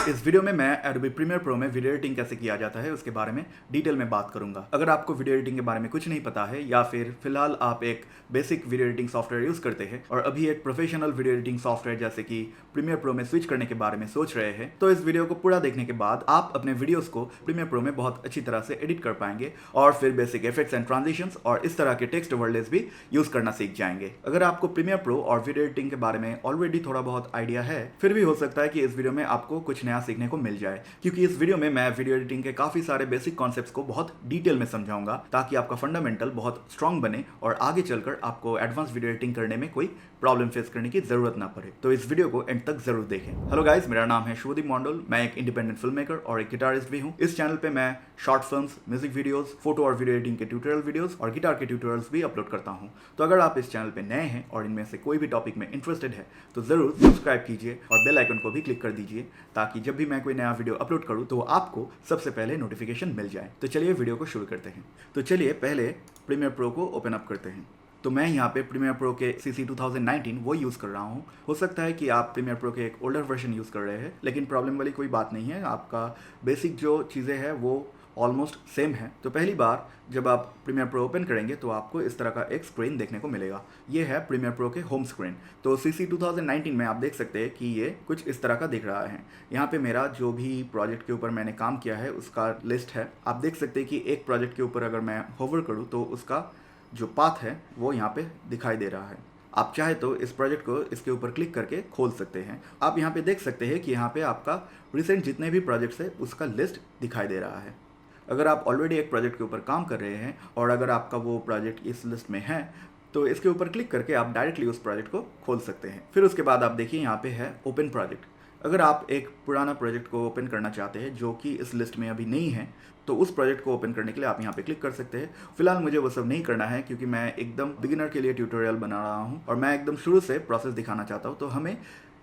इस वीडियो में मैं एडोबी प्रीमियर प्रो में वीडियो एडिटिंग कैसे किया जाता है उसके बारे में डिटेल में बात करूंगा। अगर आपको वीडियो एडिटिंग के बारे में कुछ नहीं पता है या फिर फिलहाल आप एक basic video editing software use करते हैं और अभी एक प्रोफेशनल वीडियो एडिटिंग सॉफ्टवेयर जैसे कि प्रीमियर प्रो में स्विच करने के बारे में सोच रहे हैं, तो इस वीडियो को पूरा देखने के बाद आप अपने वीडियोस को प्रीमियर प्रो में बहुत अच्छी तरह से एडिट कर पाएंगे और फिर बेसिक इफेक्ट्स एंड ट्रांजिशंस और इस तरह के टेक्स्ट ओवरलेस भी यूज करना सीख जाएंगे। अगर आपको प्रीमियर प्रो और वीडियो एडिटिंग के बारे में ऑलरेडी थोड़ा बहुत आइडिया है, फिर भी हो सकता है कि इस वीडियो में आपको कुछ नया सीखने को मिल जाए, क्योंकि इस वीडियो में मैं वीडियो एडिटिंग के काफी सारे बेसिक कॉन्सेप्ट्स को बहुत डिटेल में समझाऊंगा ताकि आपका फंडामेंटल बहुत स्ट्रांग बने और आगे चलकर आपको एडवांस वीडियो एडिटिंग करने में कोई प्रॉब्लम फेस करने की जरूरत ना पड़े। तो इस वीडियो को एंड तक जरूर देखें। हेलो गाइस, मेरा नाम है शुभदीप मंडल। मैं एक इंडिपेंडेंट फिल्म मेकर और एक गिटारिस्ट भी हूं। इस चैनल पे मैं short films, music videos, photo और वीडियो एडिटिंग के ट्यूटोरियल वीडियोस और गिटार के ट्यूटोरियल्स भी अपलोड करता हूं। तो अगर आप इस चैनल पे नए हैं और इनमें से कोई भी टॉपिक में इंटरेस्टेड है तो जरूर सब्सक्राइब कीजिए और बेल आइकन को भी क्लिक कर दीजिए ताकि जब भी मैं कोई नया वीडियो अपलोड करूं तो आपको सबसे पहले नोटिफिकेशन मिल जाए। तो चलिए वीडियो को शुरू करते हैं। तो चलिए पहले प्रीमियर प्रो को ओपन अप करते हैं। तो मैं यहाँ पे प्रीमियर प्रो के CC 2019 वो यूज़ कर रहा हूँ। हो सकता है कि आप प्रीमियर प्रो के एक ओल्डर वर्जन यूज़ कर रहे हैं, लेकिन प्रॉब्लम वाली कोई बात नहीं है। आपका बेसिक जो चीज़ें हैं वो ऑलमोस्ट सेम है। तो पहली बार जब आप प्रीमियर प्रो ओपन करेंगे तो आपको इस तरह का एक स्क्रीन देखने को मिलेगा। ये है प्रीमियर प्रो के होम स्क्रीन। तो CC 2019 में आप देख सकते हैं कि ये कुछ इस तरह का दिख रहा है। यहाँ पे मेरा जो भी प्रोजेक्ट के ऊपर मैंने काम किया है उसका लिस्ट है। आप देख सकते हैं कि एक प्रोजेक्ट के ऊपर अगर मैं होवर करूँ तो उसका जो पाथ है वो यहाँ पे दिखाई दे रहा है। आप चाहे तो इस प्रोजेक्ट को इसके ऊपर क्लिक करके खोल सकते हैं। आप यहाँ पे देख सकते हैं कि यहाँ पे आपका रिसेंट जितने भी प्रोजेक्ट्स है उसका लिस्ट दिखाई दे रहा है। अगर आप ऑलरेडी एक प्रोजेक्ट के ऊपर काम कर रहे हैं और अगर आपका वो प्रोजेक्ट इस लिस्ट में है तो इसके ऊपर क्लिक करके आप डायरेक्टली उस प्रोजेक्ट को खोल सकते हैं। फिर उसके बाद आप देखिए यहाँ पे है ओपन प्रोजेक्ट। अगर आप एक पुराना प्रोजेक्ट को ओपन करना चाहते हैं जो कि इस लिस्ट में अभी नहीं है तो उस प्रोजेक्ट को ओपन करने के लिए आप यहाँ पे क्लिक कर सकते हैं। फिलहाल मुझे वो सब नहीं करना है क्योंकि मैं एकदम बिगिनर के लिए ट्यूटोरियल बना रहा हूँ और मैं एकदम शुरू से प्रोसेस दिखाना चाहता हूँ। तो हमें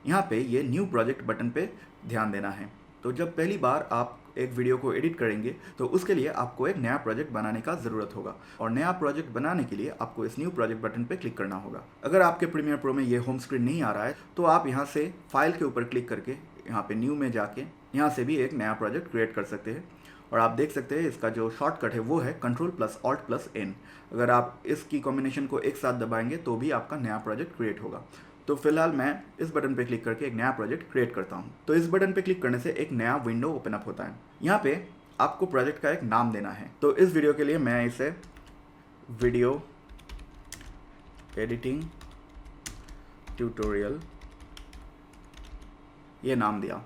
यहाँ पे ये न्यू प्रोजेक्ट बटन पे ध्यान देना है। तो जब पहली बार आप एक वीडियो को एडिट करेंगे तो उसके लिए आपको एक नया प्रोजेक्ट बनाने का ज़रूरत होगा और नया प्रोजेक्ट बनाने के लिए आपको इस न्यू प्रोजेक्ट बटन पे क्लिक करना होगा। अगर आपके प्रीमियर प्रो में ये होम स्क्रीन नहीं आ रहा है तो आप यहाँ से फाइल के ऊपर क्लिक करके यहाँ पे न्यू में जाके यहाँ से भी एक नया प्रोजेक्ट क्रिएट कर सकते हैं। और आप देख सकते हैं इसका जो शॉर्टकट है वो है Ctrl+Alt+N। अगर आप इसकी कॉम्बिनेशन को एक साथ दबाएंगे तो भी आपका नया प्रोजेक्ट क्रिएट होगा। तो फिलहाल मैं इस बटन पे क्लिक करके एक नया प्रोजेक्ट क्रिएट करता हूँ। तो इस बटन पे क्लिक करने से एक नया विंडो ओपन अप होता है। यहाँ पे आपको प्रोजेक्ट का एक नाम देना है। तो इस वीडियो के लिए मैं इसे वीडियो एडिटिंग ट्यूटोरियल ये नाम दिया।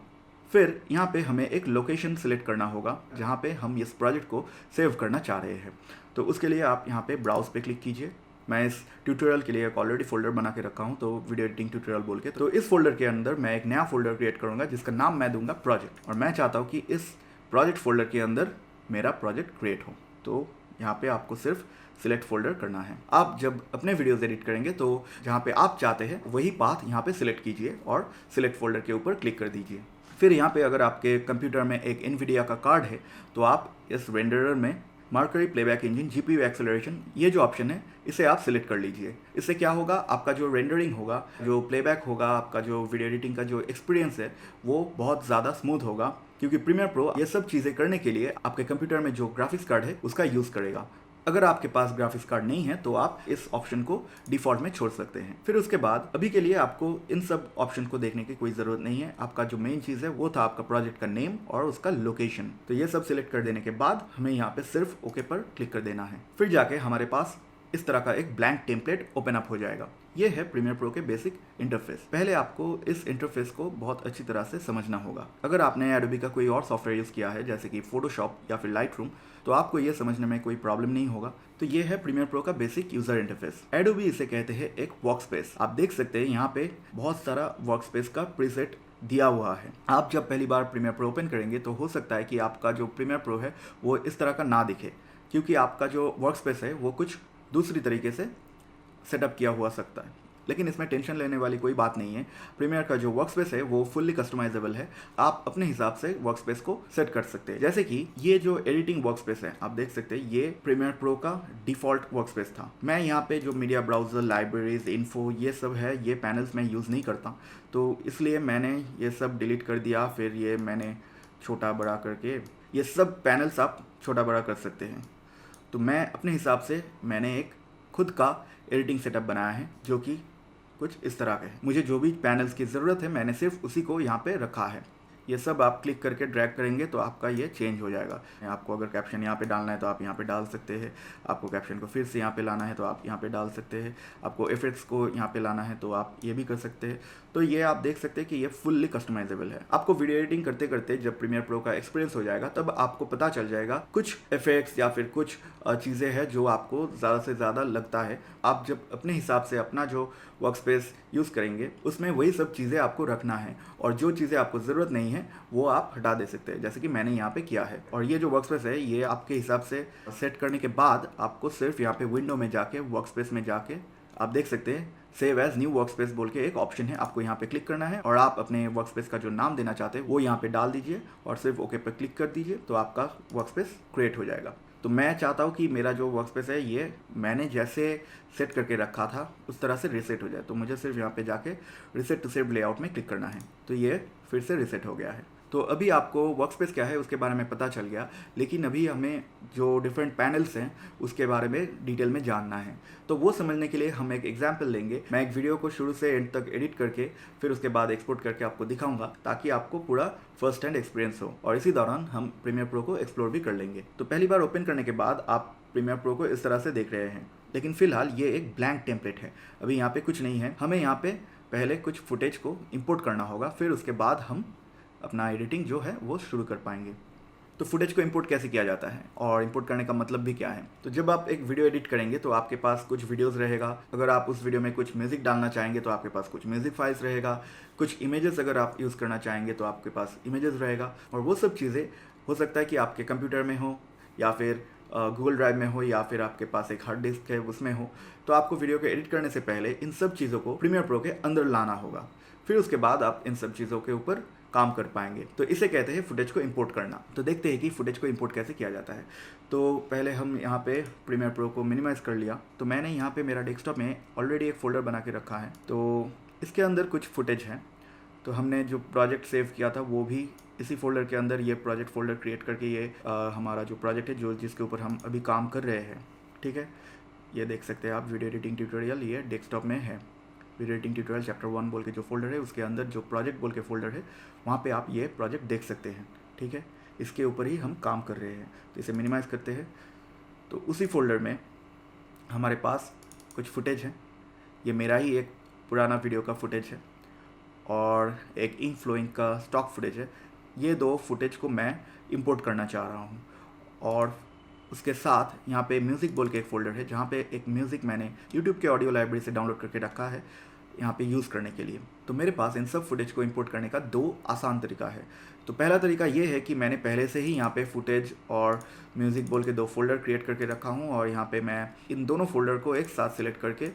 फिर यहाँ पे हमें एक लोकेशन सिलेक्ट करना होगा जहाँ पे हम इस प्रोजेक्ट को सेव करना चाह रहे हैं। तो उसके लिए आप यहाँ पे ब्राउज पे क्लिक कीजिए। मैं इस ट्यूटोरियल के लिए एक ऑलरेडी फोल्डर बना के रखा हूँ, तो वीडियो एडिटिंग ट्यूटोरियल बोल के। तो इस फोल्डर के अंदर मैं एक नया फोल्डर क्रिएट करूँगा जिसका नाम मैं दूंगा प्रोजेक्ट, और मैं चाहता हूँ कि इस प्रोजेक्ट फोल्डर के अंदर मेरा प्रोजेक्ट क्रिएट हो। तो यहाँ पे आपको सिर्फ सिलेक्ट फोल्डर करना है। आप जब अपने वीडियोस एडिट करेंगे तो जहाँ पे आप चाहते हैं वही पाथ यहाँ पे सिलेक्ट कीजिए और सिलेक्ट फोल्डर के ऊपर क्लिक कर दीजिए। फिर यहाँ पे अगर आपके कंप्यूटर में एक NVIDIA का कार्ड है तो आप इस रेंडरर में mercury playback engine GPU acceleration ये जो ऑप्शन है इसे आप सिलेक्ट कर लीजिए। इससे क्या होगा, आपका जो रेंडरिंग होगा, जो प्लेबैक होगा, आपका जो वीडियो एडिटिंग का जो एक्सपीरियंस है वो बहुत ज़्यादा स्मूथ होगा, क्योंकि प्रीमियर प्रो ये सब चीज़ें करने के लिए आपके कंप्यूटर में जो ग्राफिक्स कार्ड है उसका यूज़ करेगा। अगर आपके पास ग्राफिक्स कार्ड नहीं है तो आप इस ऑप्शन को डिफ़ॉल्ट में छोड़ सकते हैं। फिर उसके बाद अभी के लिए आपको इन सब ऑप्शन को देखने की कोई ज़रूरत नहीं है। आपका जो मेन चीज़ है वो था आपका प्रोजेक्ट का नेम और उसका लोकेशन। तो ये सब सिलेक्ट कर देने के बाद हमें यहाँ पे सिर्फ ओके पर क्लिक कर देना है। फिर जाके हमारे पास इस तरह का एक ब्लैंक टेम्पलेट ओपन अप हो जाएगा। ये है प्रीमियर प्रो के बेसिक इंटरफेस। पहले आपको इस इंटरफेस को बहुत अच्छी तरह से समझना होगा। अगर आपने एडोबी का कोई और सॉफ्टवेयर यूज़ किया है जैसे कि फोटोशॉप या फिर लाइटरूम तो आपको ये समझने में कोई प्रॉब्लम नहीं होगा। तो ये है प्रीमियर प्रो का बेसिक यूजर इंटरफेस। एडोबी इसे कहते हैं एक वर्कस्पेस। आप देख सकते हैं यहाँ पे बहुत सारा वर्कस्पेस का प्रीसेट दिया हुआ है। आप जब पहली बार प्रीमियर प्रो ओपन करेंगे तो हो सकता है कि आपका जो प्रीमियर प्रो है वो इस तरह का ना दिखे, क्योंकि आपका जो वर्कस्पेस है वो कुछ दूसरी तरीके से सेटअप किया हुआ सकता है। लेकिन इसमें टेंशन लेने वाली कोई बात नहीं है। प्रीमियर का जो वर्क स्पेस है वो फुल्ली कस्टमाइजेबल है, आप अपने हिसाब से वर्क स्पेस को सेट कर सकते हैं। जैसे कि ये जो एडिटिंग वर्क स्पेस है आप देख सकते हैं, ये प्रीमियर प्रो का डिफॉल्ट वर्क स्पेस था। मैं यहाँ पे जो मीडिया ब्राउजर, लाइब्रेरीज, इन्फो ये सब है, ये पैनल्स मैं यूज़ नहीं करता, तो इसलिए मैंने ये सब डिलीट कर दिया। फिर ये मैंने छोटा बड़ा करके, ये सब पैनल्स आप छोटा बड़ा कर सकते हैं। तो मैं अपने हिसाब से मैंने एक खुद का एडिटिंग सेटअप बनाया है जो कि कुछ इस तरह का है। मुझे जो भी पैनल्स की ज़रूरत है मैंने सिर्फ उसी को यहाँ पे रखा है। ये सब आप क्लिक करके ड्रैग करेंगे तो आपका ये चेंज हो जाएगा। आपको अगर कैप्शन यहाँ पे डालना है तो आप यहाँ पे डाल सकते हैं, आपको कैप्शन को फिर से यहाँ पे लाना है तो आप यहाँ पे डाल सकते हैं, आपको इफेक्ट्स को यहाँ पे लाना है तो आप ये भी कर सकते हैं। तो ये आप देख सकते हैं कि ये फुल्ली कस्टमाइजेबल है। आपको वीडियो एडिटिंग करते करते जब प्रीमियर प्रो का एक्सपीरियंस हो जाएगा तब आपको पता चल जाएगा कुछ इफेक्ट्स या फिर कुछ चीज़ें हैं जो आपको ज़्यादा से ज़्यादा लगता है। आप जब अपने हिसाब से अपना जो वर्क स्पेस यूज़ करेंगे उसमें वही सब चीज़ें आपको रखना है, और जो चीज़ें आपको ज़रूरत नहीं है वो आप हटा दे सकते हैं, जैसे कि मैंने यहाँ पे किया है। और ये जो वर्क स्पेस है ये आपके हिसाब से सेट करने के बाद आपको सिर्फ यहाँ पे विंडो में जाके वर्क स्पेस में जाके आप देख सकते हैं save as new workspace बोल के एक ऑप्शन है, आपको यहाँ पे क्लिक करना है और आप अपने वर्क स्पेस का जो नाम देना चाहते हैं वो यहाँ पे डाल दीजिए और सिर्फ ओके पे क्लिक कर दीजिए, तो आपका वर्क स्पेस क्रिएट हो जाएगा। तो मैं चाहता हूँ कि मेरा जो वर्क स्पेस है ये मैंने जैसे सेट करके रखा था उस तरह से रीसेट हो जाए, तो मुझे सिर्फ यहाँ पे जाके रीसेट टू सेव लेआउट में क्लिक करना है, तो ये फिर से रीसेट हो गया है। तो अभी आपको वर्क स्पेस क्या है उसके बारे में पता चल गया, लेकिन अभी हमें जो डिफरेंट पैनल्स हैं उसके बारे में डिटेल में जानना है। तो वो समझने के लिए हम एक एग्जांपल लेंगे। मैं एक वीडियो को शुरू से एंड तक एडिट करके फिर उसके बाद एक्सपोर्ट करके आपको दिखाऊंगा, ताकि आपको पूरा फर्स्ट हैंड एक्सपीरियंस हो, और इसी दौरान हम प्रीमियर प्रो को एक्सप्लोर भी कर लेंगे। तो पहली बार ओपन करने के बाद आप प्रीमियर प्रो को इस तरह से देख रहे हैं, लेकिन फिलहाल ये एक ब्लैंक टेम्पलेट है, अभी यहाँ पे कुछ नहीं है। हमें यहाँ पे पहले कुछ फुटेज को इंपोर्ट करना होगा, फिर उसके बाद हम अपना एडिटिंग जो है वो शुरू कर पाएंगे। तो फुटेज को इंपोर्ट कैसे किया जाता है और इंपोर्ट करने का मतलब भी क्या है। तो जब आप एक वीडियो एडिट करेंगे तो आपके पास कुछ वीडियोस रहेगा, अगर आप उस वीडियो में कुछ म्यूज़िक डालना चाहेंगे तो आपके पास कुछ म्यूज़िक फाइल्स रहेगा, कुछ इमेजेस अगर आप यूज़ करना चाहेंगे तो आपके पास इमेजेस रहेगा, और वो सब चीज़ें हो सकता है कि आपके कंप्यूटर में हो या फिर गूगल ड्राइव में हो या फिर आपके पास एक हार्ड डिस्क है उसमें हो। तो आपको वीडियो को एडिट करने से पहले इन सब चीज़ों को प्रीमियर प्रो के अंदर लाना होगा, फिर उसके बाद आप इन सब चीज़ों के ऊपर काम कर पाएंगे। तो इसे कहते हैं फुटेज को इंपोर्ट करना। तो देखते हैं कि फुटेज को इंपोर्ट कैसे किया जाता है। तो पहले हम यहाँ पे प्रीमियर प्रो को मिनिमाइज़ कर लिया, तो मैंने यहाँ पे मेरा डेस्कटॉप में ऑलरेडी एक फ़ोल्डर बना के रखा है, तो इसके अंदर कुछ फुटेज है। तो हमने जो प्रोजेक्ट सेव किया था वो भी इसी फोल्डर के अंदर, ये प्रोजेक्ट फोल्डर क्रिएट करके ये हमारा जो प्रोजेक्ट है जो जिसके ऊपर हम अभी काम कर रहे हैं, ठीक है। ये देख सकते हैं आप वीडियो एडिटिंग ट्यूटोरियल, ये डेस्कटॉप में है। वीडियो एडिटिंग ट्यूटोरियल चैप्टर 1 बोल के जो फोल्डर है उसके अंदर जो प्रोजेक्ट बोल के फोल्डर है वहाँ पे आप ये प्रोजेक्ट देख सकते हैं, ठीक है। इसके ऊपर ही हम काम कर रहे हैं। तो इसे मिनिमाइज़ करते हैं, तो उसी फोल्डर में हमारे पास कुछ फुटेज है। ये मेरा ही एक पुराना वीडियो का फुटेज है और एक इंक फ्लोइंग का स्टॉक फुटेज है। ये दो फुटेज को मैं इंपोर्ट करना चाह रहा हूँ, और उसके साथ यहाँ पे म्यूज़िक बोल के एक फ़ोल्डर है जहाँ पे एक म्यूज़िक मैंने यूट्यूब के ऑडियो लाइब्रेरी से डाउनलोड करके रखा है यहाँ पे यूज़ करने के लिए। तो मेरे पास इन सब फुटेज को इंपोर्ट करने का दो आसान तरीका है। तो पहला तरीका ये है कि मैंने पहले से ही यहाँ पे फुटेज और म्यूज़िक बोल के दो फोल्डर क्रिएट करके रखा हूँ, और यहाँ पे मैं इन दोनों फोल्डर को एक साथ सिलेक्ट करके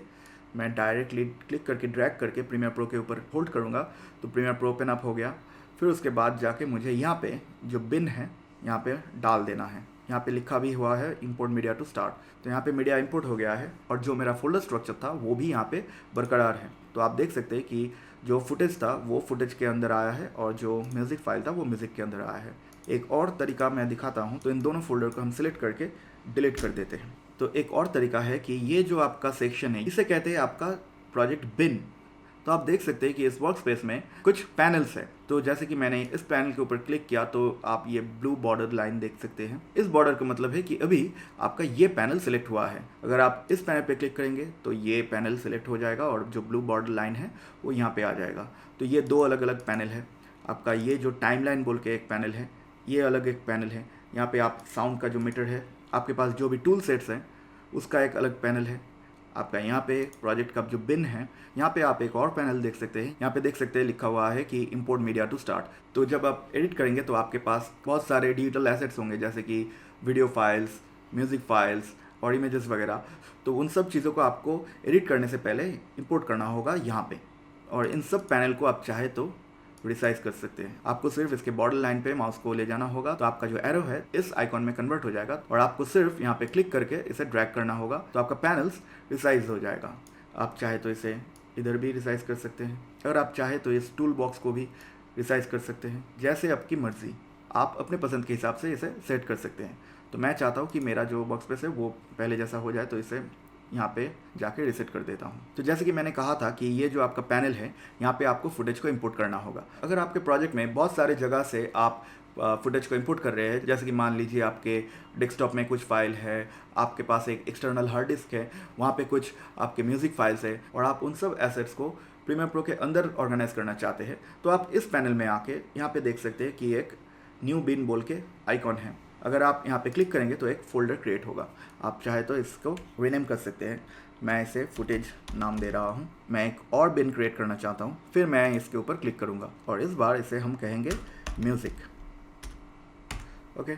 मैं डायरेक्टली क्लिक करके ड्रैग करके प्रीमियर प्रो के ऊपर होल्ड करूँगा, तो प्रीमियर प्रो ओपन अप हो गया। फिर उसके बाद जाके मुझे यहाँ पे जो बिन है यहाँ पे डाल देना है। यहाँ पे लिखा भी हुआ है इंपोर्ट मीडिया टू स्टार्ट, तो यहाँ पे मीडिया इंपोर्ट हो गया है, और जो मेरा फोल्डर स्ट्रक्चर था वो भी यहाँ पे बरकरार है। तो आप देख सकते हैं कि जो फुटेज था वो फुटेज के अंदर आया है, और जो म्यूज़िक फाइल था वो म्यूज़िक के अंदर आया है। एक और तरीका मैं दिखाता हूँ, तो इन दोनों फोल्डर को हम सिलेक्ट करके डिलीट कर देते हैं। तो एक और तरीका है कि ये जो आपका सेक्शन है इसे कहते हैं आपका प्रोजेक्ट बिन। तो आप देख सकते हैं कि इस वर्क स्पेस में कुछ पैनल्स है। तो जैसे कि मैंने इस पैनल के ऊपर क्लिक किया तो आप ये ब्लू बॉर्डर लाइन देख सकते हैं। इस बॉर्डर का मतलब है कि अभी आपका ये पैनल सेलेक्ट हुआ है। अगर आप इस पैनल पे क्लिक करेंगे तो ये पैनल सेलेक्ट हो जाएगा, और जो ब्लू बॉर्डर लाइन है वो यहाँ पे आ जाएगा। तो ये दो अलग अलग पैनल है। आपका ये जो टाइमलाइन बोल के एक पैनल है, ये अलग एक पैनल है। यहाँ पे आप साउंड का जो मीटर है, आपके पास जो भी टूल सेट्स हैं उसका एक अलग पैनल है। आपका यहाँ पे प्रोजेक्ट का जो बिन है, यहाँ पे आप एक और पैनल देख सकते हैं। यहाँ पे देख सकते हैं लिखा हुआ है कि इंपोर्ट मीडिया टू स्टार्ट। तो जब आप एडिट करेंगे तो आपके पास बहुत सारे डिजिटल एसेट्स होंगे, जैसे कि वीडियो फाइल्स, म्यूज़िक फाइल्स, और इमेजेस वगैरह, तो उन सब चीज़ों को आपको एडिट करने से पहले इंपोर्ट करना होगा यहाँ पे। और इन सब पैनल को आप चाहे तो रिसाइज कर सकते हैं। आपको सिर्फ इसके बॉर्डर लाइन पे माउस को ले जाना होगा, तो आपका जो एरो है इस आइकॉन में कन्वर्ट हो जाएगा और आपको सिर्फ यहाँ पे क्लिक करके इसे ड्रैग करना होगा, तो आपका पैनल्स रिसाइज हो जाएगा। आप चाहे तो इसे इधर भी रिसाइज कर सकते हैं, अगर आप चाहे तो इस टूल बॉक्स को भी रिसाइज कर सकते हैं, जैसे आपकी मर्ज़ी। आप अपने पसंद के हिसाब से इसे सेट कर सकते हैं। तो मैं चाहता हूँ कि मेरा जो बॉक्स स्पेस है वो पहले जैसा हो जाए, तो इसे यहाँ पे जाके रिसेट कर देता हूँ। तो जैसे कि मैंने कहा था कि ये जो आपका पैनल है, यहाँ पे आपको फुटेज को इंपोर्ट करना होगा। अगर आपके प्रोजेक्ट में बहुत सारे जगह से आप फुटेज को इंपोर्ट कर रहे हैं, जैसे कि मान लीजिए आपके डेस्कटॉप में कुछ फाइल है, आपके पास एक एक्सटर्नल हार्ड डिस्क है, वहाँ पे कुछ आपके म्यूज़िक फाइल्स है, और आप उन सब एसेट्स को प्रीमियर प्रो के अंदर ऑर्गेनाइज करना चाहते हैं, तो आप इस पैनल में आके यहाँ पे देख सकते हैं कि एक न्यू बिन बोल के आइकॉन है। अगर आप यहाँ पे क्लिक करेंगे तो एक फ़ोल्डर क्रिएट होगा। आप चाहे तो इसको रीनेम कर सकते हैं। मैं इसे फुटेज नाम दे रहा हूँ। मैं एक और बिन क्रिएट करना चाहता हूँ, फिर मैं इसके ऊपर क्लिक करूँगा और इस बार इसे हम कहेंगे म्यूज़िक। ओके,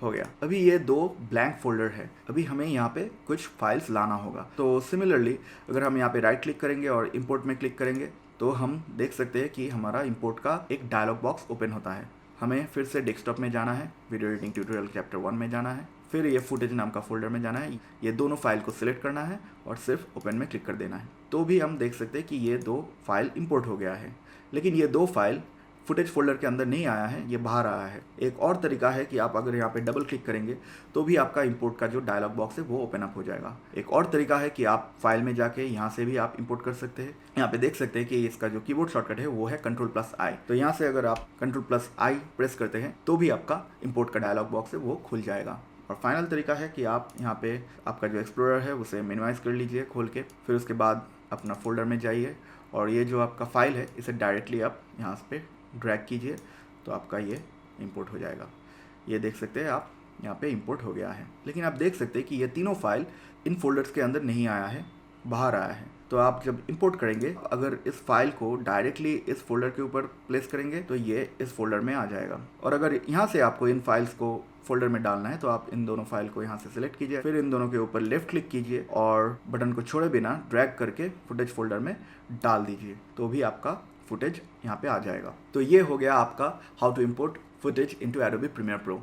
हो गया। अभी ये 2 ब्लैंक फोल्डर है। अभी हमें यहाँ पे कुछ फाइल्स लाना होगा। तो सिमिलरली अगर हम यहाँ पे राइट क्लिक करेंगे और इंपोर्ट में क्लिक करेंगे, तो हम देख सकते हैं कि हमारा इंपोर्ट का एक डायलॉग बॉक्स ओपन होता है। हमें फिर से डेस्कटॉप में जाना है, वीडियो एडिटिंग ट्यूटोरियल चैप्टर 1 में जाना है, फिर ये फुटेज नाम का फोल्डर में जाना है। ये दोनों फाइल को सिलेक्ट करना है और सिर्फ ओपन में क्लिक कर देना है। तो भी हम देख सकते हैं कि ये 2 फाइल इंपोर्ट हो गया है, लेकिन ये 2 फाइल फुटेज फोल्डर के अंदर नहीं आया है, ये बाहर आया है। एक और तरीका है कि आप अगर यहाँ पे डबल क्लिक करेंगे तो भी आपका इंपोर्ट का जो डायलॉग बॉक्स है वो ओपन अप हो जाएगा। एक और तरीका है कि आप फाइल में जाके यहाँ से भी आप इंपोर्ट कर सकते हैं। यहाँ पे देख सकते हैं कि इसका जो कीबोर्ड शॉर्टकट है वो है Ctrl+I। तो यहाँ से अगर आप Ctrl+I प्रेस करते हैं तो भी आपका इंपोर्ट का डायलॉग बॉक्स है वो खुल जाएगा। और फाइनल तरीका है कि आप यहाँ पे आपका जो एक्सप्लोरर है उसे मिनिमाइज़ कर लीजिए खोल के, फिर उसके बाद अपना फोल्डर में जाइए और ये जो आपका फाइल है इसे डायरेक्टली आप यहाँ पे ड्रैग कीजिए, तो आपका ये इंपोर्ट हो जाएगा। ये देख सकते हैं आप, यहाँ पे इंपोर्ट हो गया है। लेकिन आप देख सकते हैं कि ये तीनों फाइल इन फोल्डर्स के अंदर नहीं आया है, बाहर आया है। तो आप जब इंपोर्ट करेंगे, अगर इस फाइल को डायरेक्टली इस फोल्डर के ऊपर प्लेस करेंगे तो ये इस फोल्डर में आ जाएगा। और अगर यहाँ से आपको इन फाइल्स को फोल्डर में डालना है तो आप इन दोनों फाइल को यहाँ से सिलेक्ट कीजिए, फिर इन दोनों के ऊपर लेफ्ट क्लिक कीजिए और बटन को छोड़े बिना ड्रैग करके फुटेज फोल्डर में डाल दीजिए, तो भी आपका फुटेज यहाँ पे आ जाएगा। तो ये हो गया आपका how to import footage into Adobe Premiere pro.